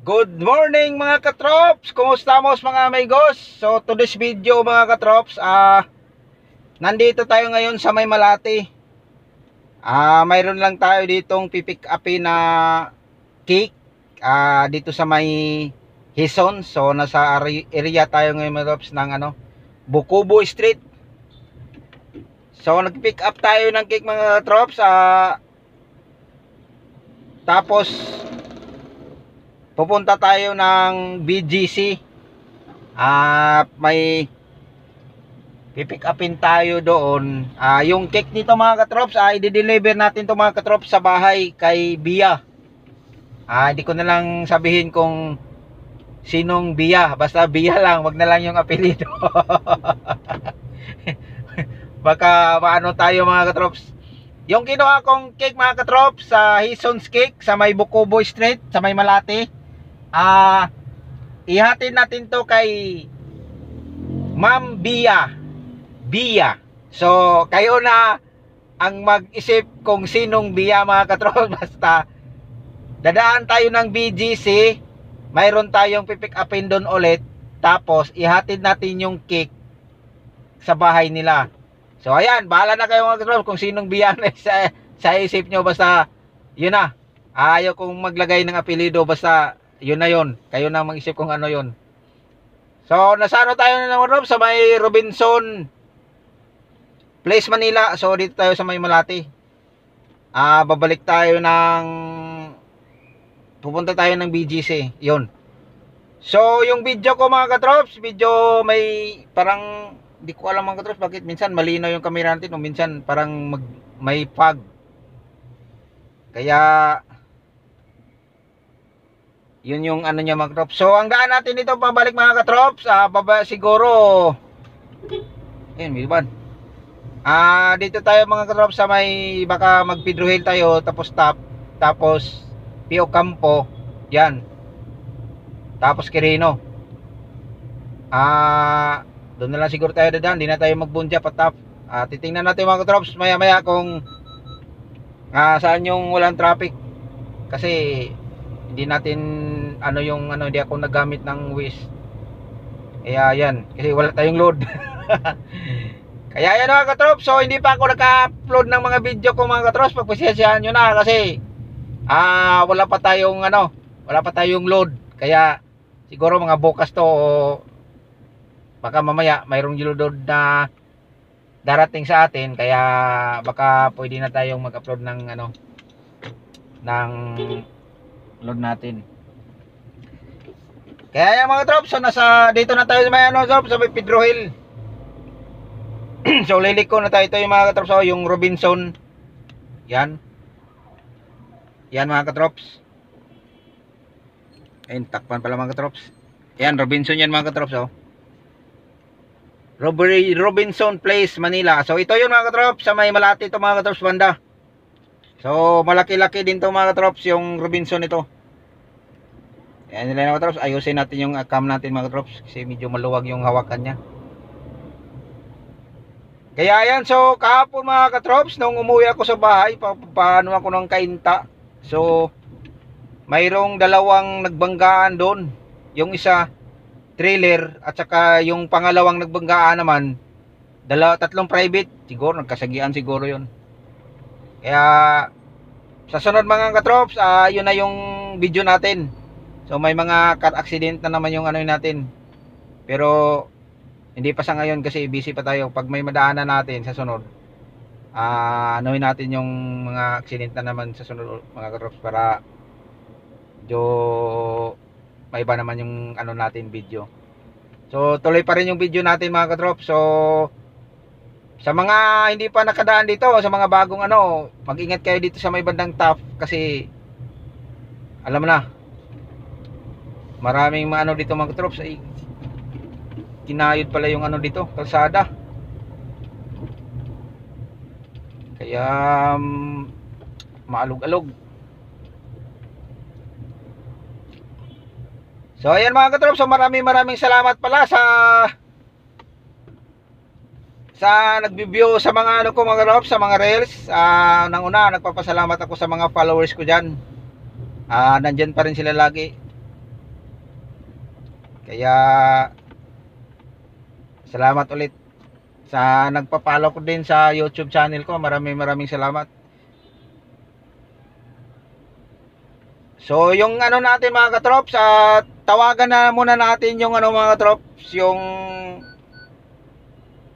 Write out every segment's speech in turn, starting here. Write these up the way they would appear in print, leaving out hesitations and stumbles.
Good morning mga katrops! Kumusta mo mga amigos? So today's video mga katrops, nandito tayo ngayon sa May Malati. Mayroon lang tayo ditong pipick upin na cake dito sa May Hison. So nasa area tayo ngayon mga katrops ng Bukubo Street. So nag-pick up tayo ng cake mga katrops. Tapos pupunta tayo ng BGC. May pipick upin tayo doon. Yung cake nito mga katrops, i-deliver natin to mga katrops sa bahay kay Bia. Hindi ko na lang sabihin kung sinong Bia. Basta Bia lang, wag na lang yung apelido. Baka maano tayo mga katrops. Yung kinuha kong cake mga katrops sa Hison's Cake sa May Bukubo Street, sa May Malati. Ihatid natin to kay Ma'am Bia. So kayo na ang mag-isip kung sinong Bia mga katrops. Basta dadaan tayo ng BGC, mayroon tayong pipick upin doon ulit, tapos ihatid natin yung cake sa bahay nila. So ayan, bahala na kayo mga katrops kung sinong Bia na sa isip nyo. Basta yun na, ayaw kong maglagay ng apelido, basta yun na yun. Kayo na mag-isip kung ano yun. So, nasano tayo na ng sa May Robinson Place, Manila. So, dito tayo sa May Malati. Babalik tayo pupunta tayo ng BGC. Yun. So, yung video ko mga katrops, video may parang, di ko alam mga katrops, bakit minsan malinaw yung camera natin, o minsan parang may fog. Kaya yun yung ano niya mga katrops. So ang daan natin dito pabalik mga katrops, siguro ayun, Milban. Dito tayo mga katrops sa may, baka mag Pedro Hill tayo, tapos Pio Campo, yan. Tapos Quirino. Doon na lang siguro tayo dadaan, hindi na tayo magbundya patap. Titingnan natin mga katrops maya maya kung saan yung walang traffic. Kasi hindi natin hindi ako nagamit ng Wish. Kaya yan, kasi wala tayong load. Kaya yan mga katrops. So hindi pa ako naka-upload ng mga video ko mga katrops. Pagpasensyahan nyo na kasi wala pa tayong load. Kaya siguro mga bukas to, o baka mamaya mayroong load na darating sa atin. Kaya baka pwede na tayong mag-upload ng ng load natin. Kaya yan mga trops, so dito na tayo sa may sa may Pedro Hill. So liliko na tayo. Ito yung mga katrops, yung Robinson. Yan mga katrops. Ayun, takpan pala mga katrops. Yan, Robinson yan mga katrops. Robinson Place, Manila. So ito yun mga katrops, sa may Malati ito mga katrops banda. So malaki-laki din to mga katrops, yung Robinson ito. Ayan nila mga katrops, ayusin natin yung cam natin mga katrops kasi medyo maluwag yung hawakan niya. Kaya yan, so kahapon mga katrops, nung umuwi ako sa bahay, paano ako ng kainta. So mayroong dalawang nagbanggaan doon. Yung isa trailer, at saka yung pangalawang nagbanggaan naman tatlong private. Siguro nagkasagian siguro yun. Kaya sa sunod mga katrops, yun na yung video natin. So may mga car accident na naman yung natin. Pero hindi pa sa ngayon kasi busy pa tayo. Pag may madaanan natin sa sunod, natin yung mga accident na naman sa sunod mga katrops, para may iba naman yung natin video. So tuloy pa rin yung video natin mga katrops. So sa mga hindi pa nakadaan dito, sa mga bagong mag-ingat kayo dito sa may bandang top, kasi alam mo na, maraming dito mga katrops, ay kinayod pala yung dito, kalsada. Kaya maalog-alog. So ayan mga katrops, so maraming salamat pala sa nag-view sa mga ko mga katrops, sa mga reels. Nang una, nagpapasalamat ako sa mga followers ko diyan. Nandyan pa rin sila lagi. Kaya salamat ulit sa nagpa-follow ko din sa YouTube channel ko. Maraming salamat. So yung ano natin mga katrops, tawagan na muna natin yung ano mga katrops, yung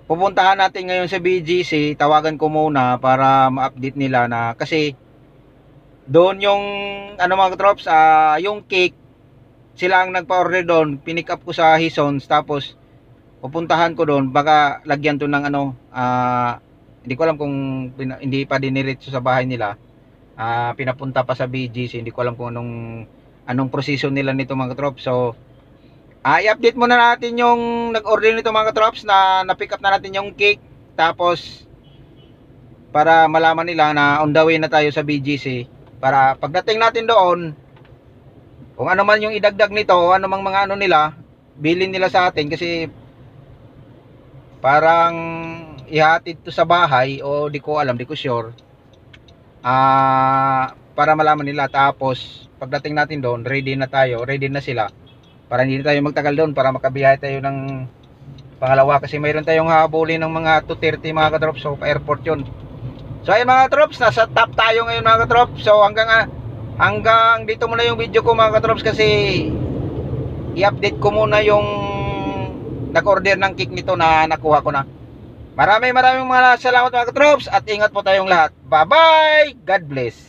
pupuntahan natin ngayon sa BGC. Tawagan ko muna para ma-update nila na, kasi doon yung ano mga katrops, yung cake sila ang nagpa-order doon, pinick up ko sa Hisons, tapos pupuntahan ko doon, baka lagyan to ng ano, hindi ko alam kung hindi pa diniretso sa bahay nila, pinapunta pa sa BGC. Hindi ko alam kung anong proseso nila nito mga katrops. So i-update muna natin yung nag-order nito mga katrops, na na-pick up na natin yung cake, tapos para malaman nila na on the way na tayo sa BGC, para pagdating natin doon, kung ano man yung idagdag nito, o ano mang mga ano nila, bilhin nila sa atin, kasi parang ihatid to sa bahay, o di ko alam, di ko sure, para malaman nila. Tapos pagdating natin doon, ready na sila, para hindi na tayo magtagal doon, para makabiyahe tayo ng pangalawa, kasi mayroon tayong habulin ng mga 2:30 mga katrops. So airport yun. So ayun mga katrops, nasa top tayo ngayon mga katrops. So hanggang dito muna yung video ko mga katrops, kasi i-update ko muna yung nag-order ng cake nito na nakuha ko na. Maraming mga salamat mga katrops, at ingat po tayong lahat. Bye bye, God bless.